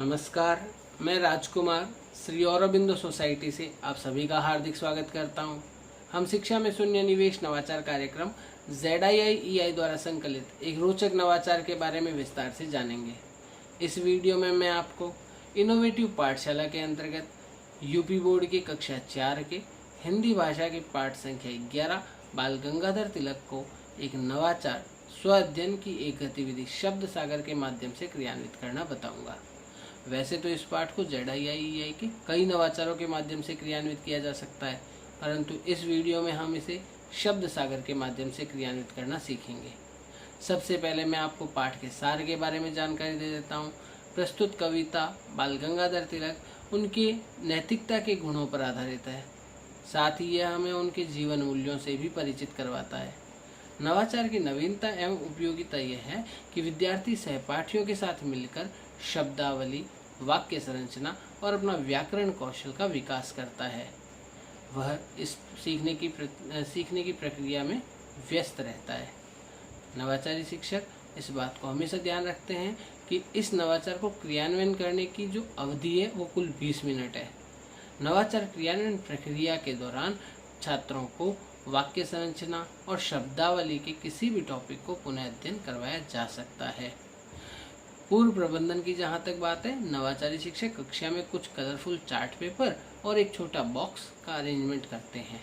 नमस्कार, मैं राजकुमार श्री औरबिंदो सोसाइटी से आप सभी का हार्दिक स्वागत करता हूं। हम शिक्षा में शून्य निवेश नवाचार कार्यक्रम ZIIEI द्वारा संकलित एक रोचक नवाचार के बारे में विस्तार से जानेंगे। इस वीडियो में मैं आपको इनोवेटिव पाठशाला के अंतर्गत यूपी बोर्ड की कक्षा 4 के हिंदी भाषा की पाठ संख्या 11 बाल गंगाधर तिलक को एक नवाचार स्व अध्ययन की एक गतिविधि शब्द सागर के माध्यम से क्रियान्वित करना बताऊंगा। वैसे तो इस पाठ को ZIIEI के कई नवाचारों के माध्यम से क्रियान्वित किया जा सकता है, परंतु इस वीडियो में हम इसे शब्द सागर के माध्यम से क्रियान्वित करना सीखेंगे। सबसे पहले मैं आपको पाठ के सार के बारे में जानकारी दे देता हूँ। प्रस्तुत कविता बाल गंगाधर तिलक उनके नैतिकता के गुणों पर आधारित है। साथ ही यह हमें उनके जीवन मूल्यों से भी परिचित करवाता है। नवाचार की नवीनता एवं उपयोगिता यह है कि विद्यार्थी सहपाठियों के साथ मिलकर शब्दावली, वाक्य संरचना और अपना व्याकरण कौशल का विकास करता है। वह इस सीखने की प्रक्रिया में व्यस्त रहता है। नवाचारी शिक्षक इस बात को हमेशा ध्यान रखते हैं कि इस नवाचार को क्रियान्वयन करने की जो अवधि है वो कुल 20 मिनट है। नवाचार क्रियान्वयन प्रक्रिया के दौरान छात्रों को वाक्य संरचना और शब्दावली के किसी भी टॉपिक को पुनः अध्ययन करवाया जा सकता है। पूर्व प्रबंधन की जहाँ तक बात है, नवाचारी शिक्षक कक्षा में कुछ कलरफुल चार्ट पेपर और एक छोटा बॉक्स का अरेंजमेंट करते हैं।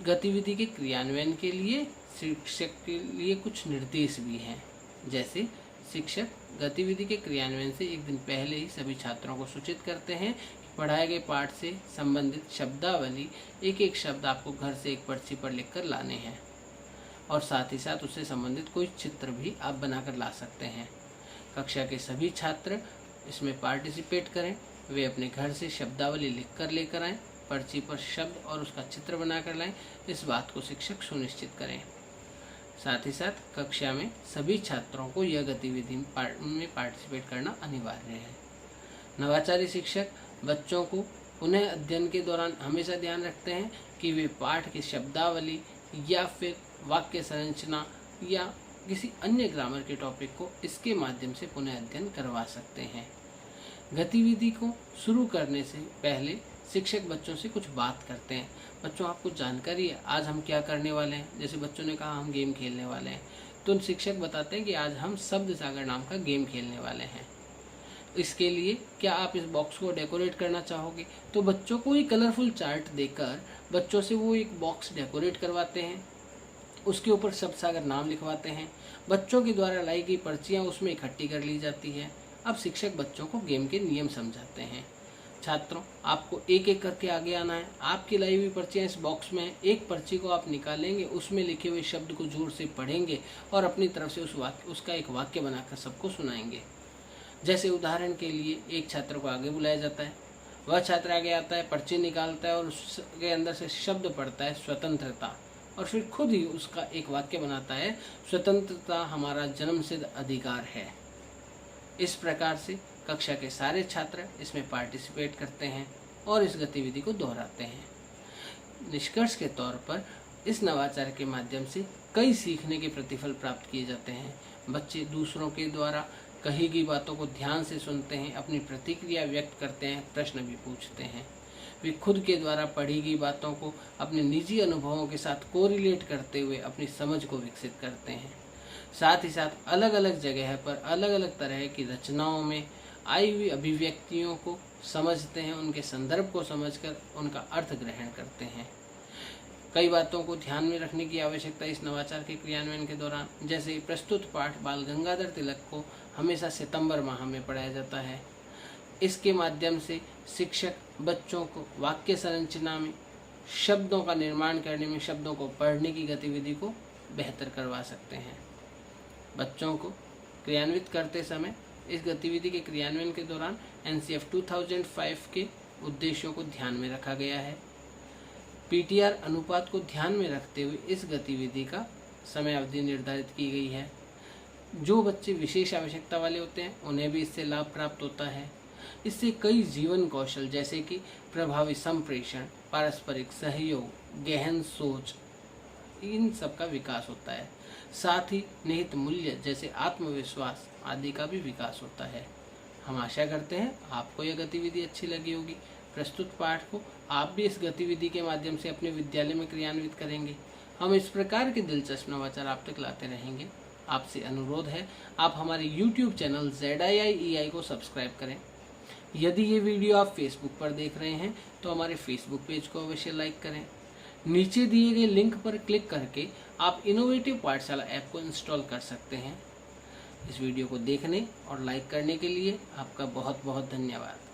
गतिविधि के क्रियान्वयन के लिए शिक्षक के लिए कुछ निर्देश भी हैं। जैसे शिक्षक गतिविधि के क्रियान्वयन से एक दिन पहले ही सभी छात्रों को सूचित करते हैं कि पढ़ाए गए पाठ से संबंधित शब्दावली एक एक शब्द आपको घर से एक पर्ची पर लिखकर लाने हैं, और साथ ही साथ उससे संबंधित कोई चित्र भी आप बनाकर ला सकते हैं। कक्षा के सभी छात्र इसमें पार्टिसिपेट करें। वे अपने घर से शब्दावली लिखकर लेकर आएँ, पर्ची पर शब्द और उसका चित्र बनाकर लाएं। इस बात को शिक्षक सुनिश्चित करें। साथ ही साथ कक्षा में सभी छात्रों को यह गतिविधि में पार्टिसिपेट करना अनिवार्य है। नवाचारी शिक्षक बच्चों को पुनः अध्ययन के दौरान हमेशा ध्यान रखते हैं कि वे पाठ की शब्दावली या फिर वाक्य संरचना या किसी अन्य ग्रामर के टॉपिक को इसके माध्यम से पुनः अध्ययन करवा सकते हैं। गतिविधि को शुरू करने से पहले शिक्षक बच्चों से कुछ बात करते हैं। बच्चों, आपको जानकारी है आज हम क्या करने वाले हैं? जैसे बच्चों ने कहा हम गेम खेलने वाले हैं, तो शिक्षक बताते हैं कि आज हम शब्द सागर नाम का गेम खेलने वाले हैं। इसके लिए क्या आप इस बॉक्स को डेकोरेट करना चाहोगे? तो बच्चों को एक कलरफुल चार्ट देकर बच्चों से वो एक बॉक्स डेकोरेट करवाते हैं। उसके ऊपर शब्द सागर नाम लिखवाते हैं। बच्चों के द्वारा लाई गई पर्चियाँ उसमें इकट्ठी कर ली जाती है। अब शिक्षक बच्चों को गेम के नियम समझाते हैं। छात्रों, आपको एक एक करके आगे आना है। आपकी लाई हुई पर्चियाँ इस बॉक्स में, एक पर्ची को आप निकालेंगे, उसमें लिखे हुए शब्द को जोर से पढ़ेंगे और अपनी तरफ से उसका एक वाक्य बनाकर सबको सुनाएंगे। जैसे उदाहरण के लिए एक छात्र को आगे बुलाया जाता है। वह छात्र आगे आता है, पर्ची निकालता है और उसके अंदर से शब्द पढ़ता है स्वतंत्रता, और फिर खुद ही उसका एक वाक्य बनाता है, स्वतंत्रता हमारा जन्मसिद्ध अधिकार है। इस प्रकार से कक्षा के सारे छात्र इसमें पार्टिसिपेट करते हैं और इस गतिविधि को दोहराते हैं। निष्कर्ष के तौर पर इस नवाचार के माध्यम से कई सीखने के प्रतिफल प्राप्त किए जाते हैं। बच्चे दूसरों के द्वारा कही गई बातों को ध्यान से सुनते हैं, अपनी प्रतिक्रिया व्यक्त करते हैं, प्रश्न भी पूछते हैं। वे खुद के द्वारा पढ़ी गई बातों को अपने निजी अनुभवों के साथ कोरिलेट करते हुए अपनी समझ को विकसित करते हैं। साथ ही साथ अलग अलग जगह पर अलग अलग तरह की रचनाओं में आई हुई अभिव्यक्तियों को समझते हैं, उनके संदर्भ को समझकर उनका अर्थ ग्रहण करते हैं। कई बातों को ध्यान में रखने की आवश्यकता इस नवाचार के क्रियान्वयन के दौरान, जैसे प्रस्तुत पाठ बाल गंगाधर तिलक को हमेशा सितंबर माह में पढ़ाया जाता है। इसके माध्यम से शिक्षक बच्चों को वाक्य संरचना में, शब्दों का निर्माण करने में, शब्दों को पढ़ने की गतिविधि को बेहतर करवा सकते हैं। बच्चों को क्रियान्वित करते समय इस गतिविधि के क्रियान्वयन के दौरान NCF 2005 के उद्देश्यों को ध्यान में रखा गया है। PTR अनुपात को ध्यान में रखते हुए इस गतिविधि का समय अवधि निर्धारित की गई है। जो बच्चे विशेष आवश्यकता वाले होते हैं उन्हें भी इससे लाभ प्राप्त होता है। इससे कई जीवन कौशल जैसे कि प्रभावी संप्रेषण, पारस्परिक सहयोग, गहन सोच, इन सब का विकास होता है। साथ ही निहित मूल्य जैसे आत्मविश्वास आदि का भी विकास होता है। हम आशा करते हैं आपको यह गतिविधि अच्छी लगी होगी। प्रस्तुत पाठ को आप भी इस गतिविधि के माध्यम से अपने विद्यालय में क्रियान्वित करेंगे। हम इस प्रकार के दिलचस्प नवाचार आप तक लाते रहेंगे। आपसे अनुरोध है, आप हमारे YouTube चैनल ZIIEI को सब्सक्राइब करें। यदि ये वीडियो आप फेसबुक पर देख रहे हैं तो हमारे फेसबुक पेज को अवश्य लाइक करें। नीचे दिए गए लिंक पर क्लिक करके आप इनोवेटिव पाठशाला ऐप को इंस्टॉल कर सकते हैं। इस वीडियो को देखने और लाइक करने के लिए आपका बहुत बहुत धन्यवाद।